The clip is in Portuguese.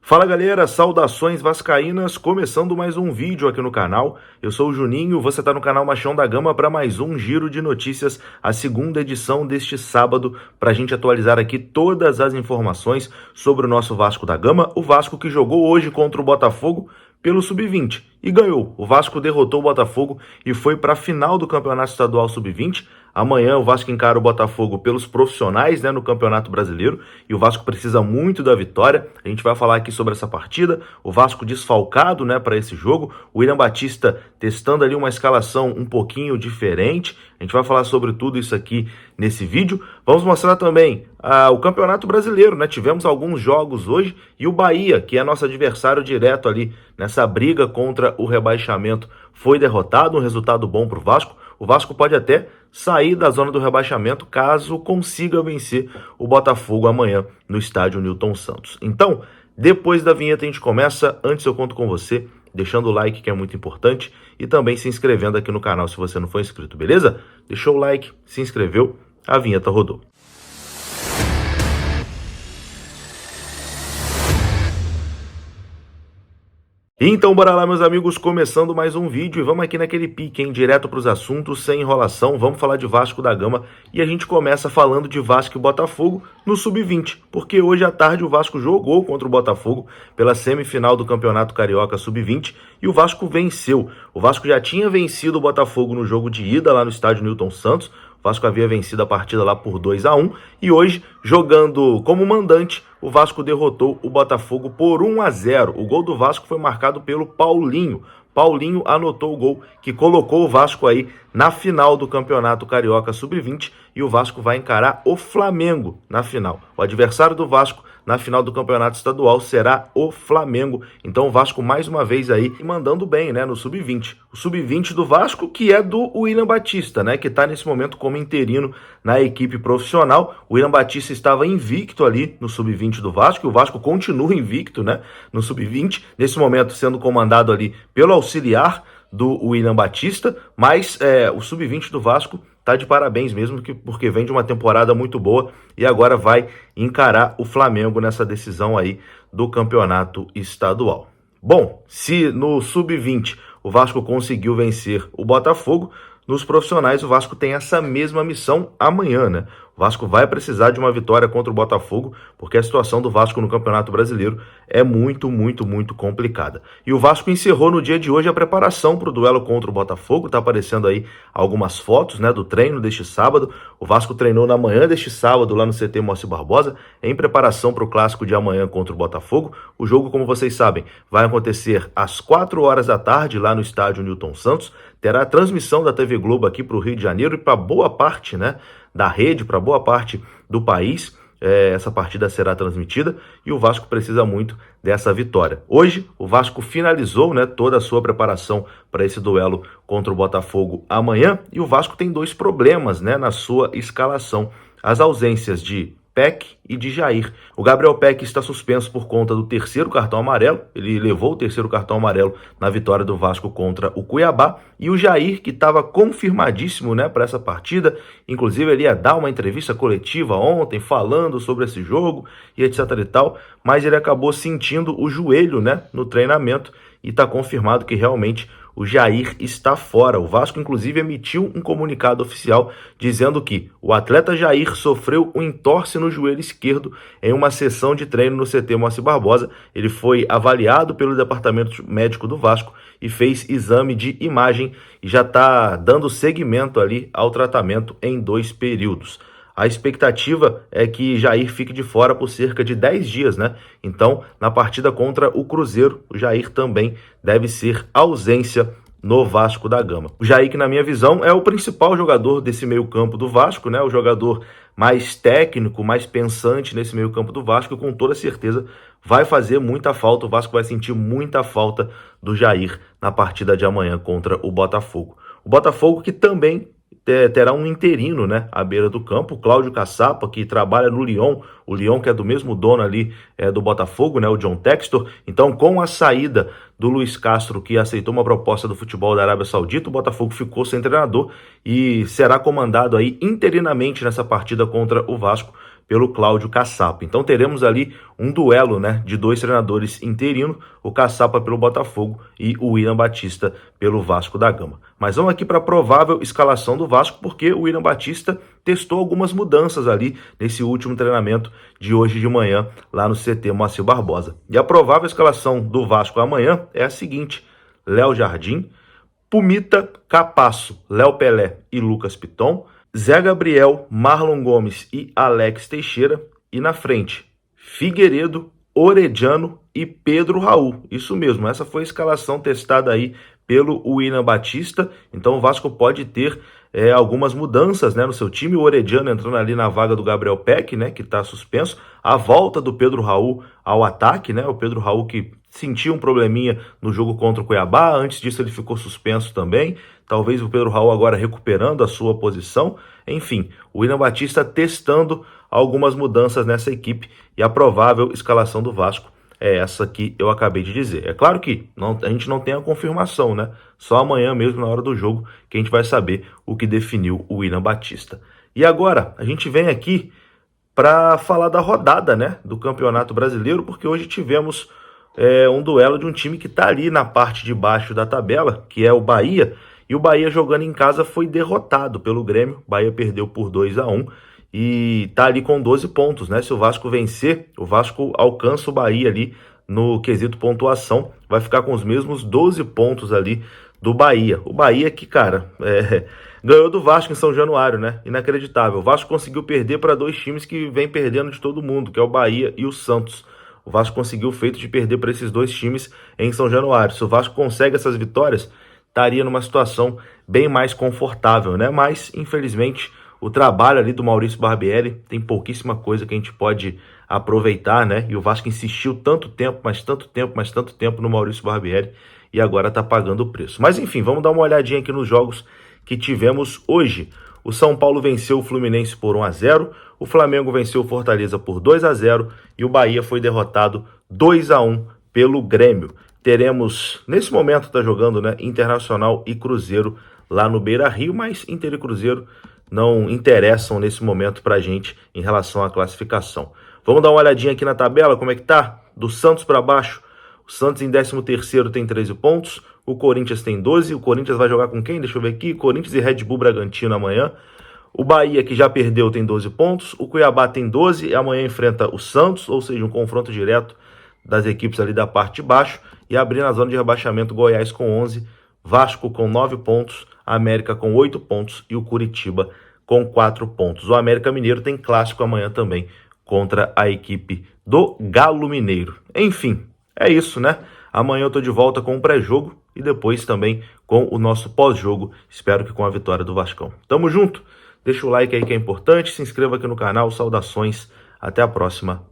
Fala galera, saudações vascaínas, começando mais um vídeo aqui no canal. Eu sou o Juninho, você está no canal Machão da Gama para mais um giro de notícias, a segunda edição deste sábado, para a gente atualizar aqui todas as informações sobre o nosso Vasco da Gama, o Vasco que jogou hoje contra o Botafogo pelo Sub-20 e ganhou. O Vasco derrotou o Botafogo e foi para a final do Campeonato Estadual Sub-20. Amanhã o Vasco encara o Botafogo pelos profissionais, no Campeonato Brasileiro, e o Vasco precisa muito da vitória. A gente vai falar aqui sobre essa partida, o Vasco desfalcado, para esse jogo, o William Batista testando ali uma escalação um pouquinho diferente. A gente vai falar sobre tudo isso aqui nesse vídeo. Vamos mostrar também o Campeonato Brasileiro, Tivemos alguns jogos hoje e o Bahia, que é nosso adversário direto ali nessa briga contra o rebaixamento, foi derrotado, um resultado bom para o Vasco. O Vasco pode até sair da zona do rebaixamento caso consiga vencer o Botafogo amanhã no estádio Newton Santos. Então, depois da vinheta a gente começa. Antes eu conto com você, deixando o like, que é muito importante, e também se inscrevendo aqui no canal se você não for inscrito, beleza? Deixou o like, se inscreveu, a vinheta rodou. Então bora lá, meus amigos, começando mais um vídeo e vamos aqui naquele pique, direto para os assuntos, sem enrolação. Vamos falar de Vasco da Gama e a gente começa falando de Vasco e Botafogo no Sub-20, porque hoje à tarde o Vasco jogou contra o Botafogo pela semifinal do Campeonato Carioca Sub-20 e o Vasco venceu. O Vasco já tinha vencido o Botafogo no jogo de ida lá no estádio Newton Santos. O Vasco havia vencido a partida lá por 2-1 e hoje, jogando como mandante, o Vasco derrotou o Botafogo por 1-0. O gol do Vasco foi marcado pelo Paulinho. Paulinho anotou o gol que colocou o Vasco aí na final do Campeonato Carioca Sub-20 e o Vasco vai encarar o Flamengo na final. O adversário do Vasco na final do Campeonato Estadual será o Flamengo. Então o Vasco mais uma vez aí mandando bem, no Sub-20. O Sub-20 do Vasco, que é do William Batista, que está nesse momento como interino na equipe profissional. O William Batista estava invicto ali no Sub-20 do Vasco, e o Vasco continua invicto, no Sub-20, nesse momento sendo comandado ali pelo auxiliar do William Batista, mas o Sub-20 do Vasco tá de parabéns mesmo, porque vem de uma temporada muito boa e agora vai encarar o Flamengo nessa decisão aí do campeonato estadual. Bom, se no Sub-20 o Vasco conseguiu vencer o Botafogo, nos profissionais o Vasco tem essa mesma missão amanhã, O Vasco vai precisar de uma vitória contra o Botafogo, porque a situação do Vasco no Campeonato Brasileiro é muito, muito, muito complicada. E o Vasco encerrou no dia de hoje a preparação para o duelo contra o Botafogo. Tá aparecendo aí algumas fotos, do treino deste sábado. O Vasco treinou na manhã deste sábado lá no CT Moacir Barbosa, em preparação para o clássico de amanhã contra o Botafogo. O jogo, como vocês sabem, vai acontecer às 4 horas da tarde lá no estádio Newton Santos. Terá a transmissão da TV Globo aqui para o Rio de Janeiro e para boa parte, da rede, para boa parte do país. Essa partida será transmitida e o Vasco precisa muito dessa vitória. Hoje, o Vasco finalizou toda a sua preparação para esse duelo contra o Botafogo amanhã e o Vasco tem dois problemas na sua escalação. As ausências de Peck e de Jair. O Gabriel Peck está suspenso por conta do terceiro cartão amarelo. Ele levou o terceiro cartão amarelo na vitória do Vasco contra o Cuiabá. E o Jair, que estava confirmadíssimo para essa partida, inclusive ele ia dar uma entrevista coletiva ontem falando sobre esse jogo e etc e tal, mas ele acabou sentindo o joelho no treinamento e está confirmado que realmente o Jair está fora. O Vasco, inclusive, emitiu um comunicado oficial dizendo que o atleta Jair sofreu um entorse no joelho esquerdo em uma sessão de treino no CT Moacir Barbosa. Ele foi avaliado pelo departamento médico do Vasco e fez exame de imagem e já está dando seguimento ali ao tratamento em 2 períodos. A expectativa é que Jair fique de fora por cerca de 10 dias, Então, na partida contra o Cruzeiro, o Jair também deve ser ausência no Vasco da Gama. O Jair, que na minha visão é o principal jogador desse meio-campo do Vasco, O jogador mais técnico, mais pensante nesse meio-campo do Vasco, e com toda certeza vai fazer muita falta. O Vasco vai sentir muita falta do Jair na partida de amanhã contra o Botafogo. O Botafogo que também terá um interino à beira do campo, o Cláudio Caçapa, que trabalha no Lyon, o Lyon que é do mesmo dono ali do Botafogo, o John Textor. Então, com a saída do Luiz Castro, que aceitou uma proposta do futebol da Arábia Saudita, o Botafogo ficou sem treinador e será comandado aí interinamente nessa partida contra o Vasco pelo Cláudio Caçapa. Então teremos ali um duelo, né, de dois treinadores interinos, o Caçapa pelo Botafogo e o William Batista pelo Vasco da Gama. Mas vamos aqui para a provável escalação do Vasco, porque o William Batista testou algumas mudanças ali nesse último treinamento de hoje de manhã lá no CT Moacir Barbosa. E a provável escalação do Vasco amanhã é a seguinte: Léo Jardim, Pumita, Capasso, Léo Pelé e Lucas Piton, Zé Gabriel, Marlon Gomes e Alex Teixeira. E na frente, Figueiredo, Orediano e Pedro Raul. Isso mesmo, essa foi a escalação testada aí pelo William Batista. Então o Vasco pode ter algumas mudanças, né, no seu time. O Orediano entrando ali na vaga do Gabriel Peck, né, que está suspenso. A volta do Pedro Raul ao ataque, né, o Pedro Raul que sentiu um probleminha no jogo contra o Cuiabá. Antes disso ele ficou suspenso também. Talvez o Pedro Raul agora recuperando a sua posição. Enfim, o William Batista testando algumas mudanças nessa equipe, e a provável escalação do Vasco é essa que eu acabei de dizer. É claro que a gente não tem a confirmação, né? Só amanhã mesmo, na hora do jogo, que a gente vai saber o que definiu o William Batista. E agora, a gente vem aqui para falar da rodada, né, do Campeonato Brasileiro, porque hoje tivemos um duelo de um time que está ali na parte de baixo da tabela, que é o Bahia, e o Bahia jogando em casa foi derrotado pelo Grêmio. O Bahia perdeu por 2-1 e tá ali com 12 pontos, né? Se o Vasco vencer, o Vasco alcança o Bahia ali no quesito pontuação, vai ficar com os mesmos 12 pontos ali do Bahia. O Bahia que, cara, ganhou do Vasco em São Januário, né? Inacreditável. O Vasco conseguiu perder para dois times que vem perdendo de todo mundo, que é o Bahia e o Santos. O Vasco conseguiu o feito de perder para esses dois times em São Januário. Se o Vasco consegue essas vitórias, estaria numa situação bem mais confortável, né? Mas, infelizmente, o trabalho ali do Maurício Barbieri tem pouquíssima coisa que a gente pode aproveitar, né? E o Vasco insistiu tanto tempo, mas tanto tempo, mas tanto tempo no Maurício Barbieri, e agora tá pagando o preço. Mas enfim, vamos dar uma olhadinha aqui nos jogos que tivemos hoje. O São Paulo venceu o Fluminense por 1-0, o Flamengo venceu o Fortaleza por 2-0 e o Bahia foi derrotado 2-1 pelo Grêmio. Teremos, nesse momento tá jogando, né, Internacional e Cruzeiro lá no Beira-Rio, mas Inter e Cruzeiro não interessam nesse momento pra gente em relação à classificação. Vamos dar uma olhadinha aqui na tabela, como é que tá? Do Santos para baixo, o Santos em 13º tem 13 pontos, o Corinthians tem 12, o Corinthians vai jogar com quem? Deixa eu ver aqui, Corinthians e Red Bull Bragantino amanhã. O Bahia, que já perdeu, tem 12 pontos, o Cuiabá tem 12 e amanhã enfrenta o Santos, ou seja, um confronto direto das equipes ali da parte de baixo, e abrindo a zona de rebaixamento, Goiás com 11, Vasco com 9 pontos, América com 8 pontos e o Curitiba com 4 pontos. O América Mineiro tem clássico amanhã também contra a equipe do Galo Mineiro. Enfim, é isso, né? Amanhã eu tô de volta com o pré-jogo e depois também com o nosso pós-jogo. Espero que com a vitória do Vascão. Tamo junto? Deixa o like aí que é importante, se inscreva aqui no canal. Saudações, até a próxima.